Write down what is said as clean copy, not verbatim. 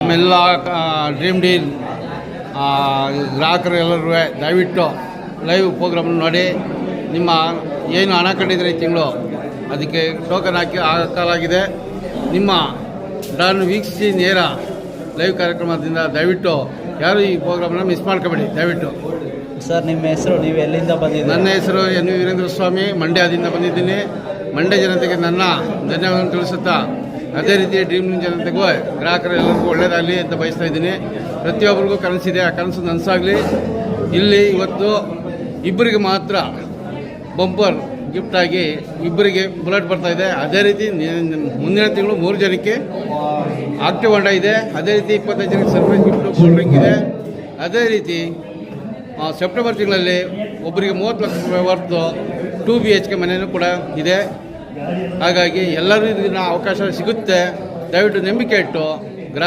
ನಮ್ಮೆಲ್ಲ dream deal ಗ್ರಾಹಕರು ಎಲ್ಲರೂ ದಯವಿಟ್ಟು ಲೈವ್ ಪ್ರೋಗ್ರಾಮ್ ನೋಡಿ. ನಿಮ್ಮ ಏನು ಹಣ ಕಂಡಿದ್ರೆ ಈ ತಿಂಗಳು ಅದಕ್ಕೆ ಟೋಕನ್ ಹಾಕಲಾಗಿದೆ. ನಿಮ್ಮ ನಾನು ವೀಕ್ಷಿಸಿ ನೇರ ಲೈವ್ ಕಾರ್ಯಕ್ರಮದಿಂದ ದಯವಿಟ್ಟು ಯಾರು ಈ ಪ್ರೋಗ್ರಾಮ್ನ ಮಿಸ್ ಮಾಡ್ಕೋಬೇಡಿ ದಯವಿಟ್ಟು. ಸರ್, ನಿಮ್ಮ ಹೆಸರು, ನೀವು ಎಲ್ಲಿಂದ ಬಂದಿದ್ದೀರಿ? ನನ್ನ ಹೆಸರು ಎನ್ ವೀರೇಂದ್ರ ಸ್ವಾಮಿ, ಮಂಡ್ಯದಿಂದ ಬಂದಿದ್ದೀನಿ. ಮಂಡ್ಯ ಜನತೆಗೆ ನನ್ನ ಧನ್ಯವಾದವನ್ನು ತಿಳಿಸುತ್ತಾ, ಅದೇ ರೀತಿ ಡ್ರೀಮ್ ಜನತೆಗೂ ಗ್ರಾಹಕರೆಲ್ಲರಿಗೂ ಒಳ್ಳೆಯದಾಗಲಿ ಅಂತ ಬಯಸ್ತಾ ಇದ್ದೀನಿ. ಪ್ರತಿಯೊಬ್ಬರಿಗೂ ಕನಸಿದೆ, ಆ ಕನಸು ನನಸಾಗಲಿ. ಇಲ್ಲಿ ಇವತ್ತು ಇಬ್ಬರಿಗೆ ಮಾತ್ರ ಬಂಪರ್ ಗಿಫ್ಟಾಗಿ ಇಬ್ಬರಿಗೆ ಬುಲೆಟ್ ಬರ್ತಾಯಿದೆ. ಅದೇ ರೀತಿ ಮುಂದಿನ ತಿಂಗಳು 3 ಜನಕ್ಕೆ ಆಕ್ಟಿವ್ ಹೊಂಡ ಇದೆ. ಅದೇ ರೀತಿ 25 ಜನಕ್ಕೆ ಸರ್ಪ್ರೈಸ್ ಗಿಫ್ಟು ಕೂಲ್ ಡ್ರಿಂಕ್ ಇದೆ. ಅದೇ ರೀತಿ ಸೆಪ್ಟೆಂಬರ್ ತಿಂಗಳಲ್ಲಿ ಒಬ್ಬರಿಗೆ 30 ಲಕ್ಷ ರೂಪಾಯಿ ವರ್ತು 2 BHK ಮನೆಯೂ ಕೂಡ ಇದೆ. ಹಾಗಾಗಿ ಎಲ್ಲರೂ ಇದನ್ನ ಅವಕಾಶ ಸಿಗುತ್ತೆ. ದಯವಿಟ್ಟು ನಂಬಿಕೆ ಇಟ್ಟು